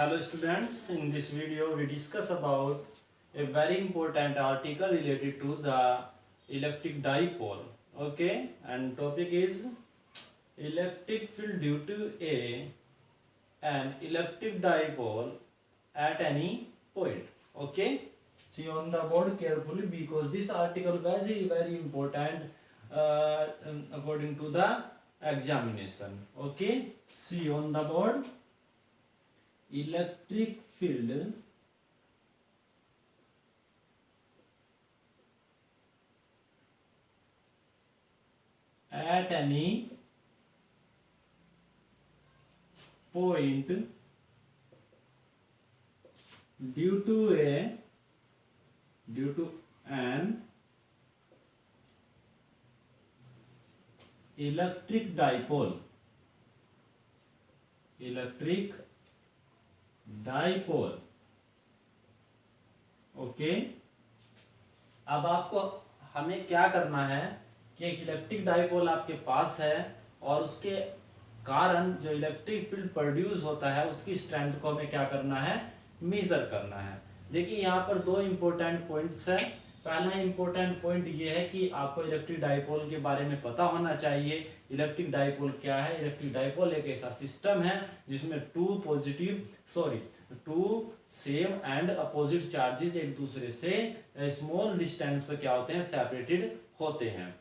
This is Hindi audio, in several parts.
Hello students, in this video we discuss about a very important article related to the electric dipole. Okay, and topic is electric field due to an electric dipole at any point. Okay, see on the board carefully because this article very important according to the examination. Okay, see on the board. Electric field at any point due to an electric dipole okay. अब आपको हमें क्या करना है कि एक इलेक्ट्रिक डाइपोल आपके पास है और उसके कारण जो इलेक्ट्रिक फील्ड प्रोड्यूस होता है उसकी स्ट्रेंथ को हमें क्या करना है, मेजर करना है। देखिए यहाँ पर दो इंपॉर्टेंट पॉइंट्स है। पहला इंपॉर्टेंट पॉइंट ये है कि आपको इलेक्ट्रिक डाइपोल के बारे में पता होना चाहिए। इलेक्ट्रिक डाइपोल क्या है? इलेक्ट्रिक डाइपोल एक ऐसा सिस्टम है जिसमें two same and opposite charges एक दूसरे से स्मॉल डिस्टेंस पर क्या होते हैं, सेपरेटेड होते हैं।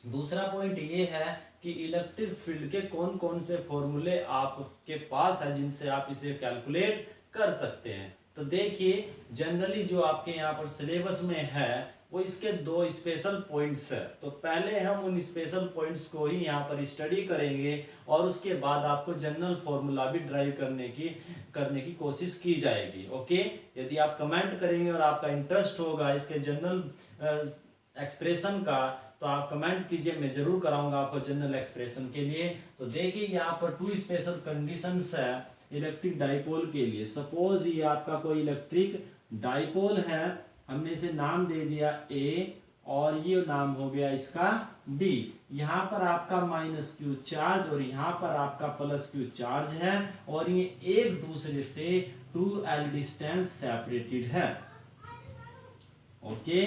दूसरा पॉइंट ये है कि इलेक्ट्रिक फील्ड के कौन कौन से फॉर्मूले आपके पास है जिनसे आप इसे कैलकुलेट कर सकते हैं। तो देखिए जनरली जो आपके यहाँ पर सिलेबस में है वो इसके दो स्पेशल पॉइंट्स है। तो पहले हम उन स्पेशल पॉइंट्स को ही यहाँ पर स्टडी करेंगे और उसके बाद आपको जनरल फॉर्मूला भी ड्राइव करने की कोशिश की जाएगी। ओके, यदि आप कमेंट करेंगे और आपका इंटरेस्ट होगा इसके जनरल एक्सप्रेशन का तो आप कमेंट कीजिए, मैं जरूर कराऊंगा आपको जनरल एक्सप्रेशन के लिए। तो देखिए यहाँ पर टू स्पेशल कंडीशंस है इलेक्ट्रिक डाइपोल के लिए। सपोज ये आपका कोई इलेक्ट्रिक डाइपोल है, हमने इसे नाम दे दिया ए और ये नाम हो गया इसका बी। यहाँ पर आपका माइनस क्यू चार्ज और यहाँ पर आपका प्लस क्यू चार्ज है और ये एक दूसरे से 2l डिस्टेंस सेपरेटेड है। ओके,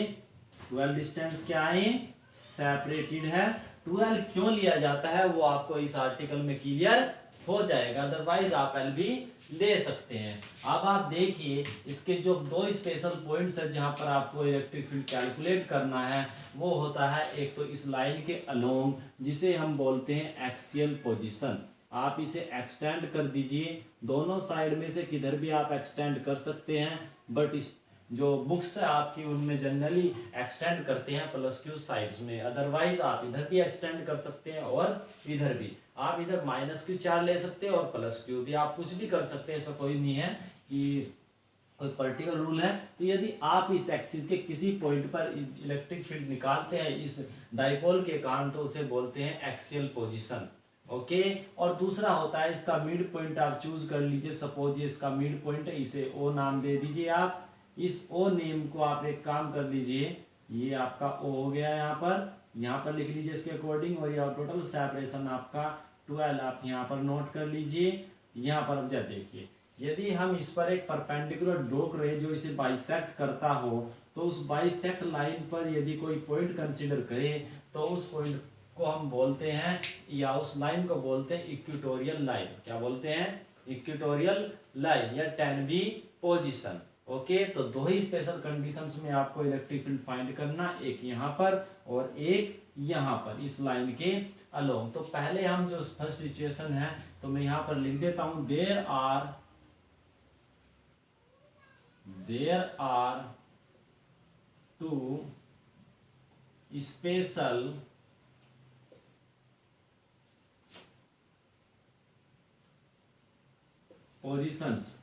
12 डिस्टेंस क्या है, सेपरेटेड है। 12 क्यों लिया जाता है वो आपको इस आर्टिकल में क्लियर हो जाएगा, अदरवाइज आप एल भी ले सकते हैं। अब आप देखिए इसके जो दो स्पेशल पॉइंट्स है जहां पर आपको इलेक्ट्रिक फील्ड कैलकुलेट करना है वो होता है एक तो इस लाइन के अलोंग जिसे हम बोलते हैं एक्सियल पोजीशन। आप इसे एक्सटेंड कर दीजिए, दोनों साइड में से किधर भी आप एक्सटेंड कर सकते हैं, बट इस जो बुक्स है आपकी उनमें जनरली एक्सटेंड करते हैं प्लस क्यू साइड्स में, अदरवाइज आप इधर भी एक्सटेंड कर सकते हैं और इधर भी। आप इधर माइनस क्यू चार ले सकते हैं और प्लस क्यू भी, आप कुछ भी कर सकते हैं, ऐसा कोई नहीं है कि कोई पर्टिकुलर रूल है। तो यदि आप इस एक्सिस के किसी पॉइंट पर इलेक्ट्रिक फील्ड निकालते हैं इस डाइपोल के कारण तो उसे बोलते हैं एक्सियल पोजिशन। ओके, और दूसरा होता है इसका मिड पॉइंट, आप चूज कर लीजिए। सपोज ये इसका मिड पॉइंट है, इसे ओ नाम दे दीजिए। आप इस ओ नेम को आप एक काम कर लीजिए, ये आपका ओ हो गया, यहाँ पर लिख लीजिए इसके अकॉर्डिंग, और ये टोटल सेपरेशन आपका 12 आप यहाँ पर नोट कर लीजिए। यहाँ पर अब जब देखिए यदि हम इस पर एक परपेंडिकुलर ड्रॉ करें जो इसे बाइसेक्ट करता हो तो उस बाइसेक्ट लाइन पर यदि कोई पॉइंट कंसीडर करें तो उस पॉइंट को हम बोलते हैं या उस लाइन को बोलते हैं इक्वेटोरियल लाइन। क्या बोलते हैं? इक्वेटोरियल लाइन या 10V पोजीशन। ओके, तो दो ही स्पेशल कंडीशंस में आपको इलेक्ट्रिक फील्ड फाइंड करना, एक यहाँ पर और एक यहाँ पर इस लाइन के अलोंग। तो पहले हम जो फर्स्ट सिचुएशन है तो मैं यहाँ पर लिख देता हूं, there are two special positions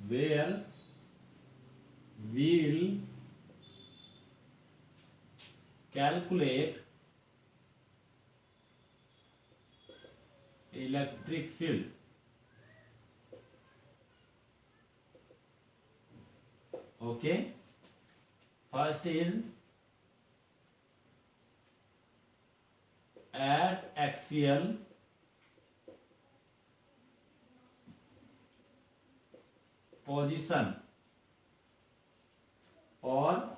where we will calculate electric field. Okay, first is at axial position और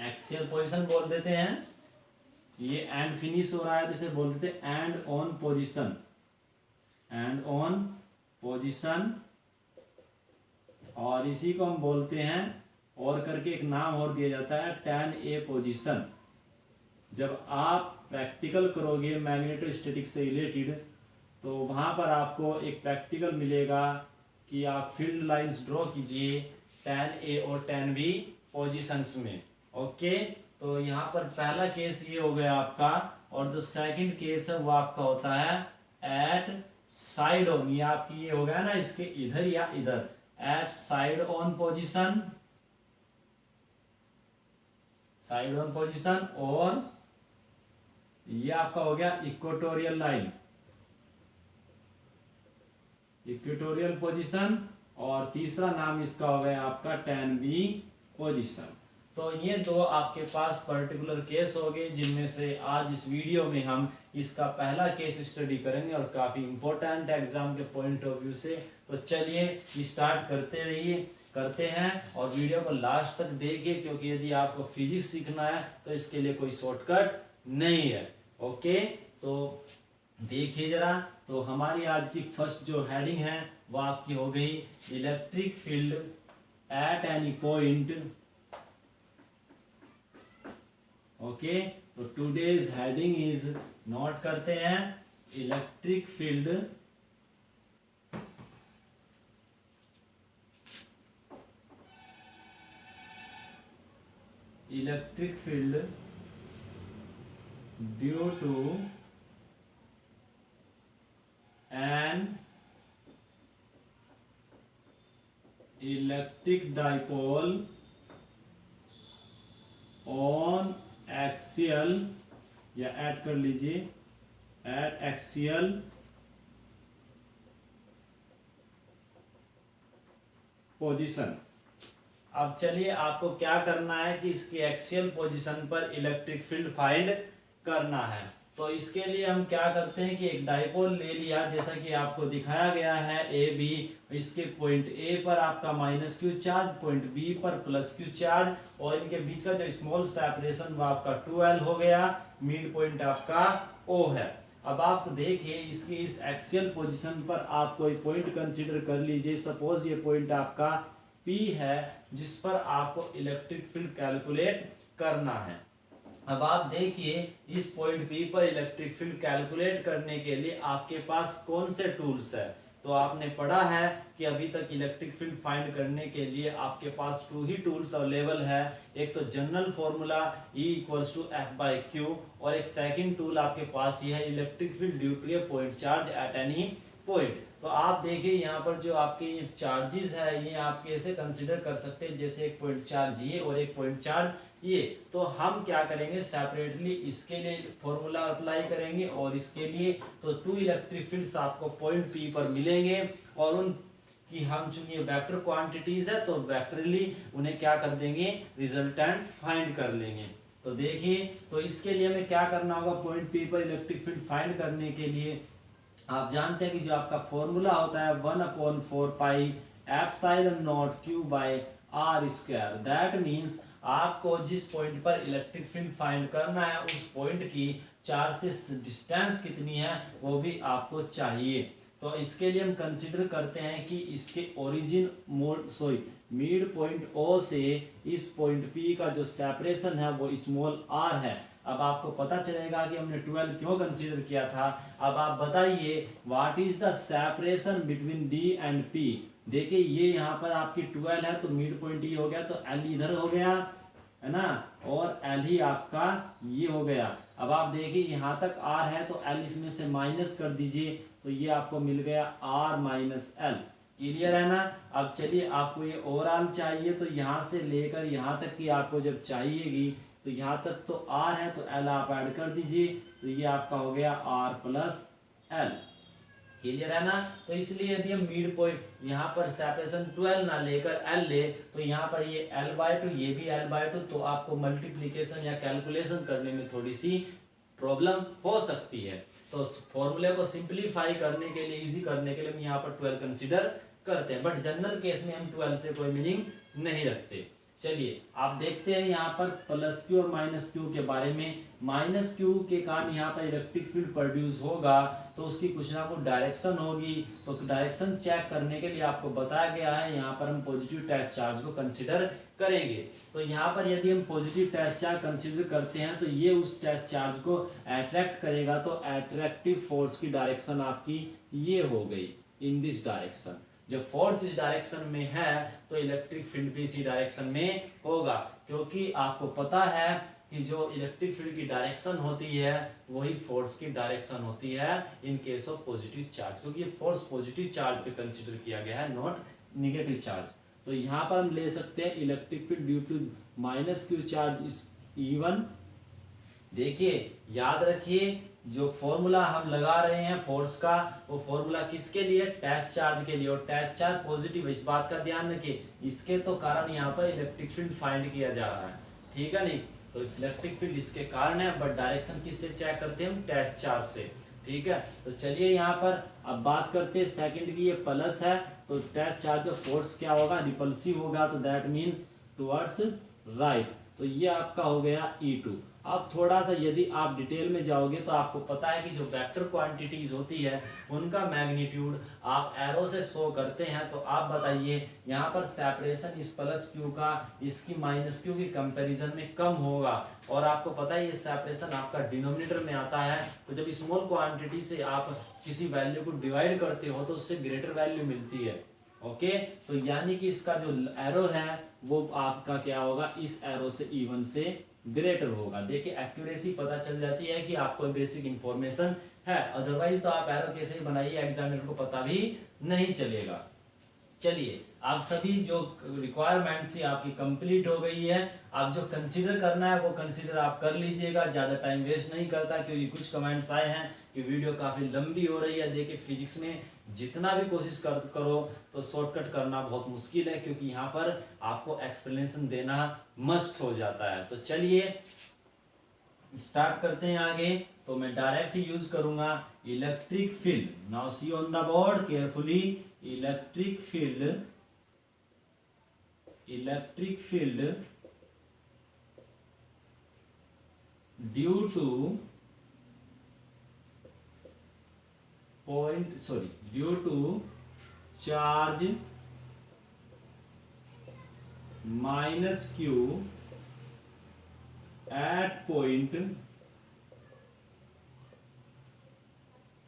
एक्सियल पोजीशन बोल देते हैं। ये एंड फिनिश हो रहा है तो इसे बोल देते हैं and on position, and on position. और इसी को हम बोलते हैं और करके एक नाम और दिया जाता है tan A पोजीशन। जब आप प्रैक्टिकल करोगे मैग्नेटोस्टैटिक्स से रिलेटेड तो वहाँ पर आपको एक प्रैक्टिकल मिलेगा कि आप फील्ड लाइंस ड्रॉ कीजिए tan A और tan B पोजीशंस में। ओके, तो यहाँ पर पहला केस ये हो गया आपका, और जो सेकंड केस है वो आपका होता है एट साइड ऑन। ये आपकी ये हो गया ना इसके इधर या इधर, at side on position, side on position. और ये आपका हो गया इक्वेटोरियल लाइन, इक्वेटोरियल पोजीशन। और तीसरा नाम इसका हो गया आपका tan B पोजीशन। तो ये दो आपके पास पर्टिकुलर केस हो गए जिनमें से आज इस वीडियो में हम इसका पहला केस स्टडी करेंगे और काफ़ी इंपॉर्टेंट है एग्जाम के पॉइंट ऑफ व्यू से। तो चलिए स्टार्ट करते हैं और वीडियो को लास्ट तक देखिए, क्योंकि यदि आपको फिजिक्स सीखना है तो इसके लिए कोई शॉर्टकट नहीं है। ओके, तो देखिए जरा। तो हमारी आज की फर्स्ट जो हेडिंग है वो आपकी हो गई electric field at any point. Okay, तो टुडेज हेडिंग इज, नोट करते हैं, electric field due to an electric dipole on axial, या ऐड कर लीजिए एट एक्सियल पोजीशन। अब चलिए आपको क्या करना है कि इसकी एक्सियल पोजीशन पर इलेक्ट्रिक फील्ड फाइंड करना है। तो इसके लिए हम क्या करते हैं कि एक डाइपोल ले लिया, जैसा कि आपको दिखाया गया है ए बी। इसके पॉइंट ए पर आपका minus Q charge, point B पर प्लस क्यू चार्ज, और इनके बीच का जो स्मॉल सेपरेशन वो आपका 12 हो गया। मिड पॉइंट आपका ओ है। अब आप देखिए इसकी इस एक्सियल पोजीशन पर आप कोई पॉइंट कंसीडर कर लीजिए। सपोज ये पॉइंट आपका P है जिस पर आपको इलेक्ट्रिक फील्ड कैलकुलेट करना है। अब आप देखिए इस पॉइंट P पर इलेक्ट्रिक फील्ड कैलकुलेट करने के लिए आपके पास कौन से टूल्स है। तो आपने पढ़ा है कि अभी तक इलेक्ट्रिक फील्ड फाइंड करने के लिए आपके पास 2 ही टूल्स अवेलेबल है। एक तो general formula E equals to F/Q, और एक सेकंड टूल आपके पास ये है electric field due to a point charge at any point. तो आप देखिए यहाँ पर जो आपके ये चार्जेस है ये आप कैसे कंसीडर कर सकते हैं, जैसे एक पॉइंट चार्ज ये और एक पॉइंट चार्ज ये। तो हम क्या करेंगे सेपरेटली इसके लिए फॉर्मूला अप्लाई करेंगे, और इसके लिए तो 2 इलेक्ट्रिक फील्ड्स आपको पॉइंट P पर मिलेंगे, और उन कि हम चूंकि वेक्टर क्वांटिटीज है तो वेक्टरली उन्हें क्या कर देंगे, रिजल्टेंट फाइंड कर लेंगे। तो देखिए, तो इसके लिए हमें क्या करना होगा, पॉइंट P पर इलेक्ट्रिक फील्ड फाइंड करने के लिए आप जानते हैं कि जो आपका फॉर्मूला होता है 1/4 pi epsilon not Q by R square. That means आपको जिस पॉइंट पर इलेक्ट्रिक फील्ड फाइंड करना है उस पॉइंट की चार्ज से डिस्टेंस कितनी है वो भी आपको चाहिए। तो इसके लिए हम कंसीडर करते हैं कि इसके ओरिजिन मिड पॉइंट O से इस पॉइंट P का जो सेपरेशन है वो स्मॉल r है। अब आपको पता चलेगा कि हमने 12 क्यों कंसीडर किया था। अब आप बताइए what is the separation between D and P। देखिए ये यहाँ पर आपकी 12 है तो मिड पॉइंट ये हो गया, तो L इधर हो गया है ना, और L ही आपका ये हो गया। अब आप देखिए यहाँ तक R है तो L इसमें से माइनस कर दीजिए, तो ये आपको मिल गया R माइनस L। क्लियर है ना। अब चलिए आपको ये ओवरऑल चाहिए, तो यहाँ से लेकर यहाँ तक की आपको जब चाहिएगी तो यहाँ तक तो R है तो L आप ऐड कर दीजिए, तो ये आपका हो गया R प्लस L। क्लियर है ना। तो इसलिए यदि हम मिड पॉइंट यहाँ पर सेपरेशन 12 ना लेकर L ले तो यहाँ पर ये L/2 ये भी L/2, तो आपको मल्टीप्लिकेशन या कैलकुलेशन करने में थोड़ी सी प्रॉब्लम हो सकती है। तो फॉर्मूले को सिंप्लीफाई करने के लिए, इजी करने के लिए हम यहाँ पर 12 कंसीडर करते हैं, बट जनरल केस में हम 12 से कोई मीनिंग नहीं रखते। चलिए आप देखते हैं यहाँ पर प्लस क्यू और माइनस क्यू के बारे में। माइनस क्यू के कारण यहाँ पर इलेक्ट्रिक फील्ड प्रोड्यूस होगा, तो उसकी कुछ ना कुछ डायरेक्शन होगी। तो डायरेक्शन चेक करने के लिए आपको बताया गया है, यहाँ पर हम पॉजिटिव टेस्ट चार्ज को कंसिडर करेंगे। तो यहाँ पर यदि हम पॉजिटिव टेस्ट चार्ज कंसिडर करते हैं तो ये उस टेस्ट चार्ज को अट्रैक्ट करेगा, तो अट्रैक्टिव फोर्स की डायरेक्शन आपकी ये हो गई, इन दिस डायरेक्शन। जब फोर्स इस डायरेक्शन में है तो इलेक्ट्रिक फील्ड भी इसी डायरेक्शन में होगा, क्योंकि आपको पता है कि जो इलेक्ट्रिक फील्ड की डायरेक्शन होती है वही फोर्स की डायरेक्शन होती है in case of positive charge, क्योंकि फोर्स पॉजिटिव चार्ज पे कंसीडर किया गया है, नॉट नेगेटिव चार्ज। तो यहाँ पर हम ले सकते हैं electric field due to minus Q charge is E1। देखिए याद रखिए, जो फॉर्मूला हम लगा रहे हैं फोर्स का, वो फॉर्मूला किसके लिए, टेस्ट चार्ज के लिए, और टेस्ट चार्ज पॉजिटिव, इस बात का ध्यान रखिए। इसके तो कारण यहाँ पर इलेक्ट्रिक फील्ड फाइंड किया जा रहा है, ठीक है नहीं। तो इलेक्ट्रिक फील्ड इसके कारण है, बट डायरेक्शन किससे चेक करते हैं हम, टेस्ट चार्ज से, ठीक है। तो चलिए यहाँ पर अब बात करते हैं सेकंड की, ये प्लस है तो टेस्ट चार्ज का फोर्स क्या होगा, रिपल्सिव होगा, तो दैट मीन टुवर्ड्स राइट। तो ये आपका हो गया E2। अब थोड़ा सा यदि आप डिटेल में जाओगे तो आपको पता है कि जो वेक्टर क्वांटिटीज होती है उनका मैग्नीट्यूड आप एरो से शो करते हैं। तो आप बताइए यहाँ पर सेपरेशन इस प्लस क्यू का इसकी माइनस क्यू की कंपैरिजन में कम होगा, और आपको पता है ये सेपरेशन आपका डिनोमिनेटर में आता है। तो जब स्मॉल क्वांटिटी से आप किसी वैल्यू को डिवाइड करते हो तो उससे ग्रेटर वैल्यू मिलती है, ओके। तो यानी कि इसका जो एरो है वो आपका क्या होगा, इस एरो से E1 से ग्रेटर होगा। देखिए एक्यूरेसी पता चल जाती है कि आपको बेसिक इंफॉर्मेशन है, अदरवाइज तो आप एरो कैसे ही बनाइए, एग्जामिनर को पता भी नहीं चलेगा। चलिए आप सभी जो रिक्वायरमेंट्स ही आपकी कंप्लीट हो गई है। आप जो कंसीडर करना है वो कंसीडर आप कर लीजिएगा, ज़्यादा टाइम वेस्ट नहीं करता, क्योंकि कुछ कमेंट्स आए हैं कि वीडियो काफ़ी लंबी हो रही है। देखिए फिजिक्स में जितना भी कोशिश करो तो शॉर्टकट करना बहुत मुश्किल है, क्योंकि यहाँ पर आपको एक्सप्लेनेशन देना मस्ट हो जाता है। तो चलिए स्टार्ट करते हैं आगे। तो मैं डायरेक्ट ही यूज करूंगा electric field. Now see on the board carefully, electric field due to charge minus Q at point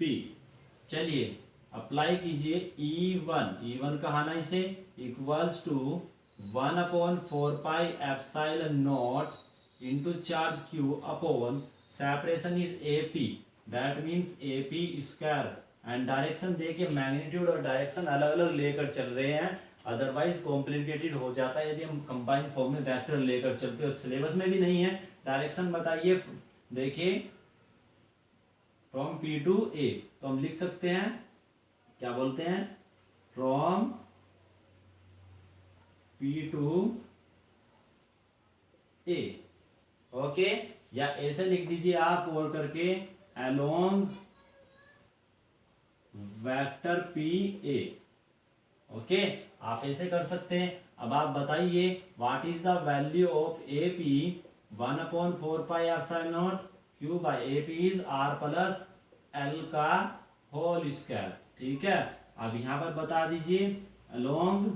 P। चलिए अप्लाई कीजिए E1 का आना इसे equals to 1/4 pi epsilon not into charge Q upon separation is AP, that means AP square. And direction देखिए मैग्नीट्यूड और डायरेक्शन अलग अलग लेकर चल रहे हैं, अदरवाइज कॉम्प्लिकेटेड हो जाता है यदि हम कंबाइंड फॉर्म में वेक्टर लेकर चलते हो। सिलेबस में भी नहीं है। डायरेक्शन बताइए, देखिए फ्रॉम P टू A, तो हम लिख सकते हैं क्या बोलते हैं, from P to A, okay. या ऐसे लिख दीजिए आप और करके अलोंग वेक्टर PA, ओके। आप ऐसे कर सकते हैं। अब आप बताइए what is the value of AP, 1/4 pi epsilon not Q by AP is R plus L का होल स्क्वायर, ठीक है। अब यहां पर बता दीजिए along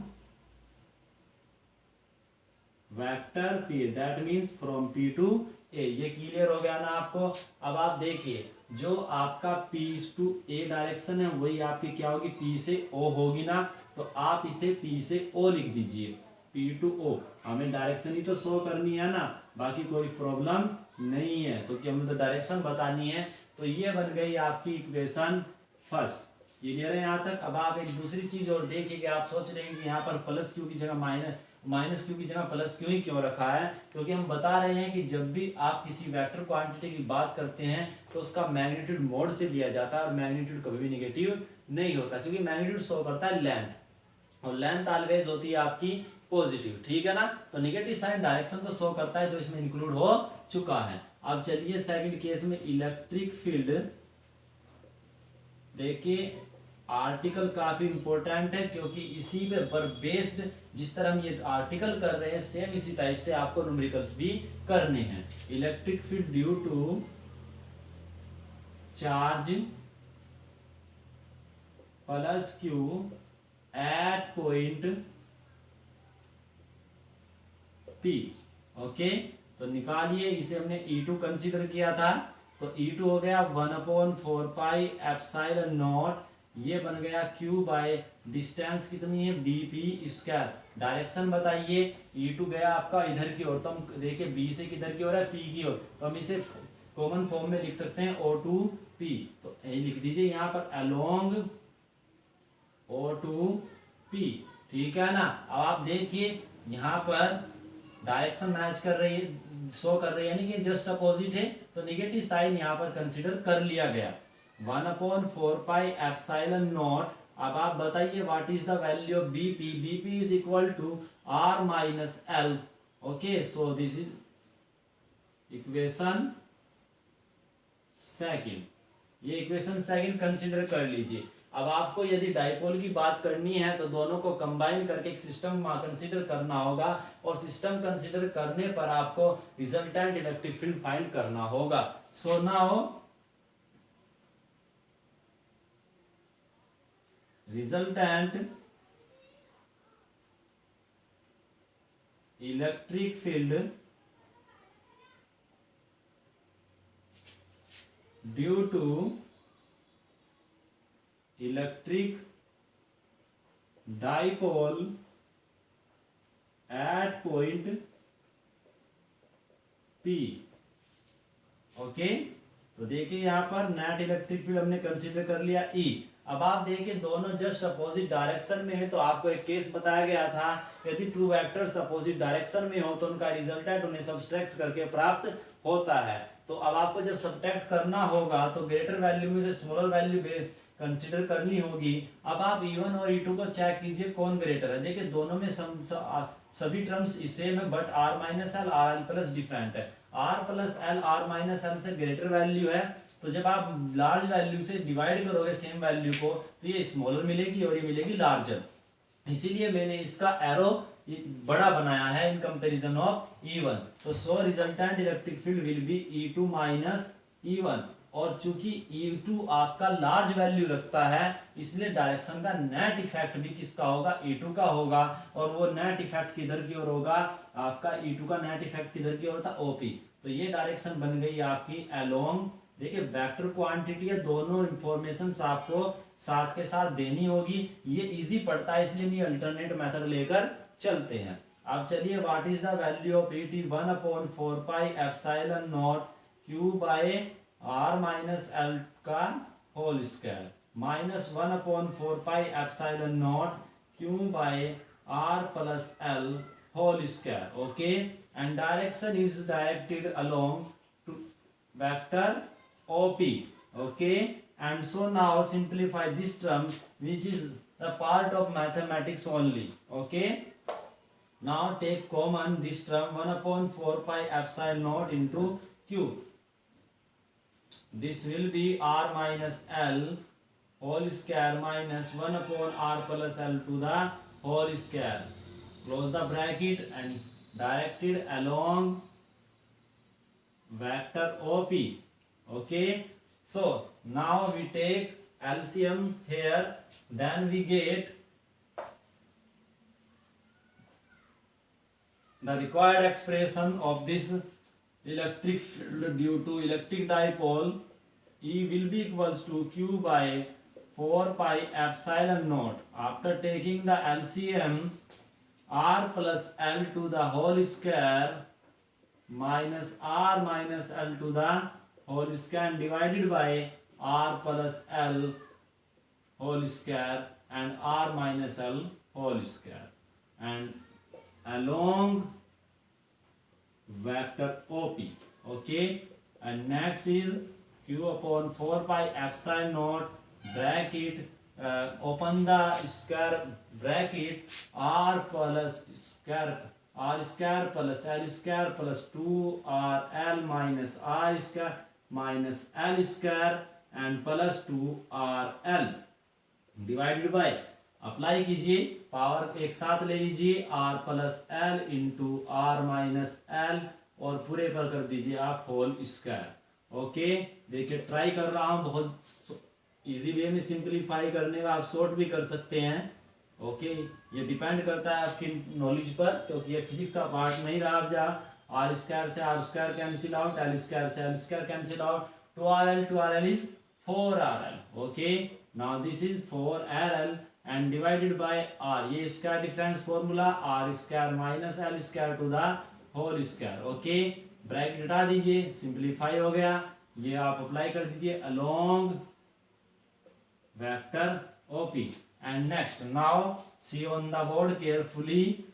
vector P, that means from P to A। ये क्लियर हो गया ना आपको। अब आप देखिए जो आपका P टू A डायरेक्शन है वही आपकी क्या होगी, P से O होगी ना। तो आप इसे P से O लिख दीजिए, P टू O। हमें डायरेक्शन ही तो शो करनी है ना, बाकी कोई प्रॉब्लम नहीं है, तो कि हमें तो डायरेक्शन बतानी है। तो ये बन गई आपकी इक्वेशन फर्स्ट। क्लियर है यहाँ तक। अब आप एक दूसरी चीज और देखिएगा, आप सोच रहे हैं कि यहाँ पर प्लस क्यू की जगह माइनस क्यू की जगह प्लस क्यू ही क्यों रखा है, क्योंकि हम बता रहे हैं कि जब भी आप किसी वेक्टर क्वांटिटी की बात करते हैं तो उसका मैग्नीट्यूड मोड से लिया जाता है, और मैग्नीट्यूड कभी भी नेगेटिव नहीं होता, क्योंकि मैग्नीट्यूड शो करता है लेंथ, और लेंथ ऑलवेज होती है आपकी पॉजिटिव, ठीक है ना। तो नेगेटिव साइन डायरेक्शन को शो करता है जो इसमें इंक्लूड हो चुका है। अब चलिए सेकंड केस में इलेक्ट्रिक फील्ड देखिए आर्टिकल काफी इंपॉर्टेंट है क्योंकि इसी पे पर बेस्ड जिस तरह हम ये आर्टिकल कर रहे हैं सेम इसी टाइप से आपको न्यूमेरिकल्स भी करने हैं। Electric field due to charge plus Q at point P. Okay, तो निकालिए, इसे हमने E2 कंसीडर किया था, तो E2 हो गया 1/4 एप्सिलॉन नॉट, ये बन गया Q बाय डिस्टेंस कितनी है BP स्क्वायर। डायरेक्शन बताइए, E2 गया आपका इधर की ओर, तो हम देखिए B से किधर की ओर है, P की ओर, तो हम इसे कॉमन फॉर्म में लिख सकते हैं O2P, तो यही लिख दीजिए यहाँ पर अलोंग O2P। ठीक है ना। अब आप देखिए यहाँ पर डायरेक्शन मैच कर रही है, शो कर रही है, यानी कि जस्ट अपोजिट है, तो नेगेटिव साइन यहाँ पर कंसीडर कर लिया गया। 1/4 एप्सिलॉन नॉट। अब आप बताइए what is the value of BP. BP is equal to R minus L. Okay, so this is equation second, ये इक्वेशन सेकंड कंसीडर कर लीजिए। अब आपको यदि डाइपोल की बात करनी है तो दोनों को कंबाइन करके एक सिस्टम कंसीडर करना होगा, और सिस्टम कंसीडर करने पर आपको रिजल्टेंट इलेक्ट्रिक फील्ड फाइंड करना होगा। So now resultant electric field due to electric dipole at point P। Okay, तो देखिए यहाँ पर नेट इलेक्ट्रिक फील्ड हमने कंसीडर कर लिया E। अब आप देखिए दोनों जस्ट अपोजिट डायरेक्शन में है, तो आपको एक केस बताया गया था, यदि टू वेक्टर्स अपोजिट डायरेक्शन में हो तो उनका रिजल्टेंट उन्हें सब्सट्रैक्ट करके प्राप्त होता है। तो अब आपको जब सब्ट्रैक्ट करना होगा तो ग्रेटर वैल्यू में से स्मॉलर वैल्यू कंसीडर करनी होगी। अब आप E1 और E2 को चेक कीजिए कौन ग्रेटर है। देखिए दोनों में सभी टर्म्स सेम है, but R minus L R L plus different है। R plus L R minus L से ग्रेटर वैल्यू है, तो जब आप लार्ज वैल्यू से डिवाइड करोगे सेम वैल्यू को तो ये स्मॉलर मिलेगी और ये मिलेगी लार्जर। इसीलिए मैंने इसका एरो बड़ा बनाया है इन कंपैरिजन ऑफ E1। तो so resultant electric field will be E2 minus E1, और चूंकि E2 आपका लार्ज वैल्यू रखता है इसलिए डायरेक्शन का नेट इफेक्ट भी किसका होगा, E2 का होगा, और वो नेट इफेक्ट किधर की ओर होगा, आपका E2 का नेट इफेक्ट किधर की ओर था, OP। तो ये डायरेक्शन बन गई आपकी अलोंग। देखिए वेक्टर क्वांटिटी है, दोनों इंफॉर्मेशन आपको साथ के साथ देनी होगी। ये इजी पड़ता है इसलिए नहीं अल्टरनेट मेथड लेकर चलते हैं। अब चलिए what is the value of ET 1/4 epsilon not Q by R minus l का whole square minus 1/4 epsilon not Q by R plus l whole square. Okay, and direction is directed along to vector OP। okay, and so now simplify this term which is the part of mathematics only। okay, now take common this term 1/4 epsilon naught into Q, this will be R minus L whole square minus 1/R plus L to the whole square, close the bracket, and directed along vector OP। okay, so now we take LCM here, then we get the required expression of this electric field due to electric dipole E will be equals to Q by 4 pi epsilon naught. After taking the LCM, R plus L to the whole square minus R minus L to the whole square divided by R plus L whole square and R minus L whole square, and along vector OP। okay, and next is Q upon 4 pi epsilon naught bracket, open the square bracket, R plus square R square plus L square plus 2 R L minus R square minus L square and plus 2RL divided by, apply कीजिए, पावर एक साथ ले लीजिए, R plus L into R minus L, और पूरे पर कर दीजिए आप होल स्क्वायर। ओके, देखिए ट्राई कर रहा हूँ, बहुत इजी वे में सिंपलीफाई करने का, आप शॉर्ट भी कर सकते हैं। ओके, ये डिपेंड करता है आपकी नॉलेज पर, क्योंकि ये फिजिक्स का पार्ट नहीं रहा। अब जा आर स्क्वायर से R square cancel out, L square से L square cancel out, 2RL is 4RL। Okay, now this is 4RL and divided by R, ये square difference formula, R square minus L square to the whole square. Okay, bracket हटा दीजिए, सिंपलीफाई हो गया, ये आप अप्लाई कर दीजिए along vector OP। And next, now see on the board carefully.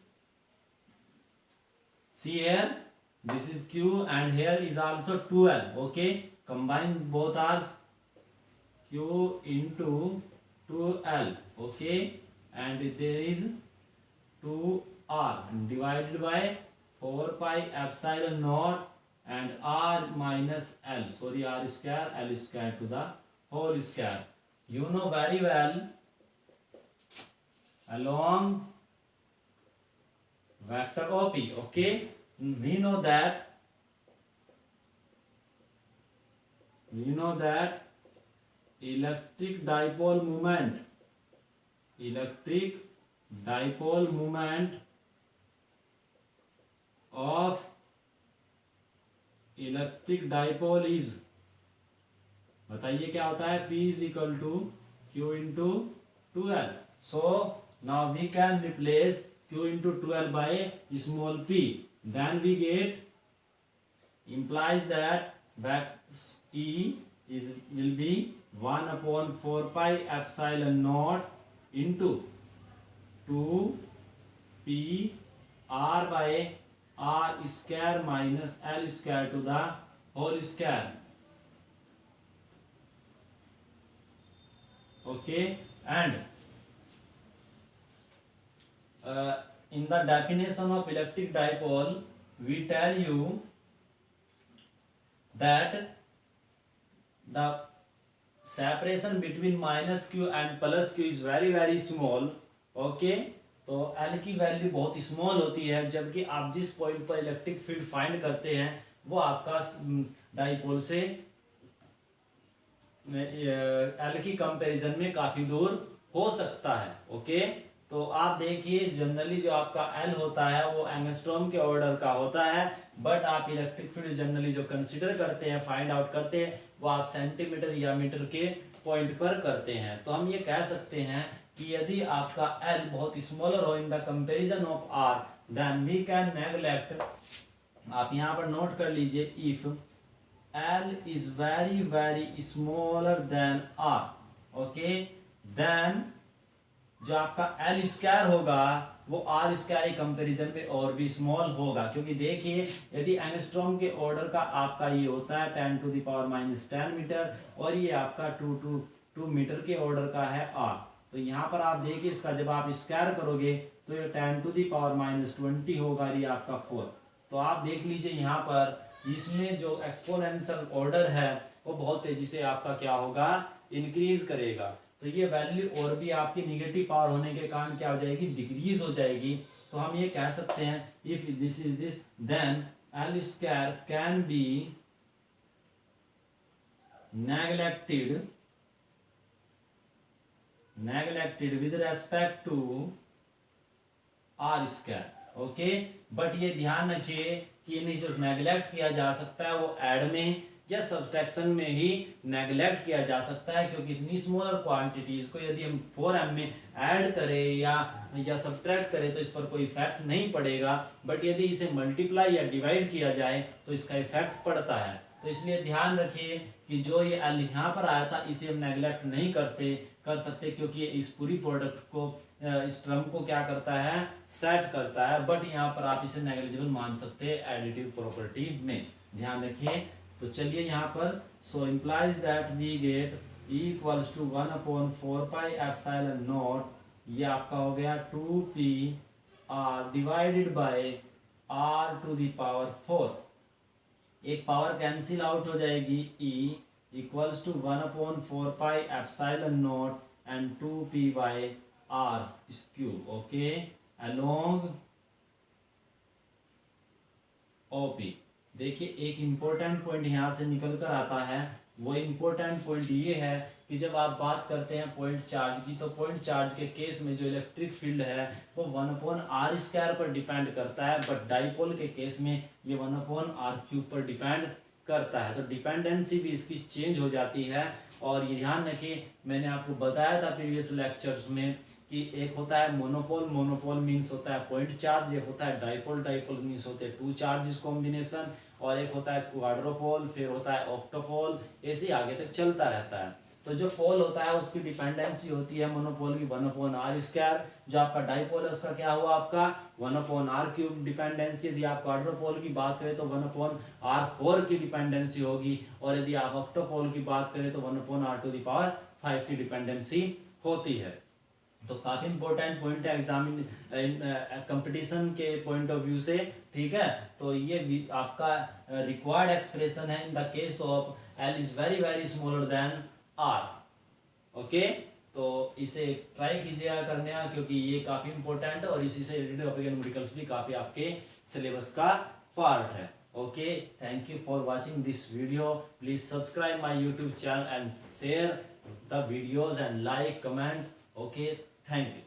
See here, this is Q and here is also 2L. Okay, combine both R's, Q into 2L. Okay, and there is 2R divided by 4 pi epsilon naught and R minus L. Sorry, R square, L square to the whole square. You know very well, along vector OP. Okay, we know that electric dipole moment of electric dipole is, बताइए क्या होता है, P is equal to Q into 2L. So now we can replace Q into 2L by small p. Then we get, implies that E will be 1 upon 4 pi epsilon naught into 2 p R by R square minus L square to the whole square. Okay, and in the definition of electric dipole, we tell you that the separation between minus q and plus q is very very small. Okay, तो L की वैल्यू बहुत स्मॉल होती है, जबकि आप जिस पॉइंट पर इलेक्ट्रिक फील्ड फाइंड करते हैं वो आपका डाइपोल से L की कंपैरिजन में काफी दूर हो सकता है। ओके, तो आप देखिए जनरली जो आपका L होता है वो एंगस्ट्रॉम के ऑर्डर का होता है, बट आप इलेक्ट्रिक फील्ड जनरली जो कंसीडर करते हैं, फाइंड आउट करते हैं, वो आप सेंटीमीटर या मीटर के पॉइंट पर करते हैं। तो हम ये कह सकते हैं कि यदि आपका L बहुत स्मॉलर हो in the comparison of R, then we can neglect, आप यहाँ पर नोट कर लीजिए, if L is very very smaller than R, okay, then जो आपका L स्क्वायर होगा वो R स्क्वायर के कंपैरिजन में और भी स्मॉल होगा, क्योंकि देखिए यदि एंगस्ट्रॉम के ऑर्डर का आपका ये होता है 10⁻⁻10 मीटर और ये आपका 2 मीटर के ऑर्डर का है R, तो यहाँ पर आप देखिए इसका जब आप स्क्वायर करोगे तो ये 10⁻20 होगा, ये आपका 4। तो आप देख लीजिए यहाँ पर इसमें जो एक्सपोनेंशियल ऑर्डर है वो बहुत तेजी से आपका क्या होगा, इंक्रीज करेगा। तो ये वैल्यू और भी आपकी निगेटिव पावर होने के कारण क्या हो जाएगी, डिक्रीज हो जाएगी। तो हम ये कह सकते हैं if this is this then L square can be neglected with respect to R square. Okay, but ये ध्यान रखिए कि इन्हें जो नेगलेक्ट किया जा सकता है वो ऐड में या सब्ट्रैक्शन में ही नेगलेक्ट किया जा सकता है, क्योंकि इतनी स्मॉलर क्वांटिटीज को यदि हम 4m में ऐड करें या सब्ट्रैक्ट करें तो इस पर कोई इफेक्ट नहीं पड़ेगा, बट यदि इसे मल्टीप्लाई या डिवाइड किया जाए तो इसका इफेक्ट पड़ता है। तो इसलिए ध्यान रखिए कि जो ये L यहाँ पर आया था इसे हम नेगलेक्ट नहीं कर सकते, क्योंकि ये इस पूरी प्रोडक्ट को, इस टर्म को क्या करता है, सेट करता है, बट यहाँ पर आप इसे नेग्लिजिबल मान सकते हैं एडिटिव प्रॉपर्टी में, ध्यान रखिए। तो चलिए यहाँ पर, so implies that we get E equals to 1/4 pi epsilon not, ये आपका हो गया 2p r divided by r to the power 4, एक पावर कैंसिल आउट हो जाएगी, E equals to 1/4 pi epsilon not and 2 p/r cube, okay, along OP। देखिए एक इम्पोर्टेंट पॉइंट यहाँ से निकल कर आता है, वो इम्पोर्टेंट पॉइंट ये है कि जब आप बात करते हैं पॉइंट चार्ज की, तो पॉइंट चार्ज के केस में जो इलेक्ट्रिक फील्ड है वो 1/r² पर डिपेंड करता है, बट डाइपोल के केस में ये 1/r³ पर डिपेंड करता है। तो डिपेंडेंसी भी इसकी चेंज हो जाती है। और ये ध्यान रखिए, मैंने आपको बताया था प्रीवियस लेक्चर्स में कि एक होता है मोनोपोल, मोनोपोल मीन्स होता है पॉइंट चार्ज, एक होता है डाइपोल, डाइपोल मीन्स होते हैं टू चार्जेस कॉम्बिनेशन, और एक होता है क्वाड्रोपोल, फिर होता है ऑक्टोपोल, ऐसे ही आगे तक चलता रहता है। तो जो पोल होता है उसकी डिपेंडेंसी होती है मोनोपोल की 1/r², जो आपका डाइपोल है उसका क्या हुआ आपका 1/r³ डिपेंडेंसी। यदि आप क्वाड्रोपोल की बात करें तो 1/r4 की डिपेंडेंसी होगी, और यदि आप ऑक्टोपोल की बात करें तो 1/r⁵ की डिपेंडेंसी होती है। तो काफी इंपॉर्टेंट पॉइंट है एग्जामिन कंपटीशन के पॉइंट ऑफ व्यू से, ठीक है। तो ये आपका रिक्वायर्ड एक्सप्रेशन है in the case of L is very very smaller than R, okay. तो इसे ट्राई कीजिएगा करने का, क्योंकि ये काफी इंपॉर्टेंट है और इसी से रिलेटेड टॉपिक एंड न्यूमेरिकल्स भी काफी आपके सिलेबस का पार्ट है, okay. Thank you for watching this video. Please subscribe my YouTube channel and share the videos and like, comment, okay, thank you।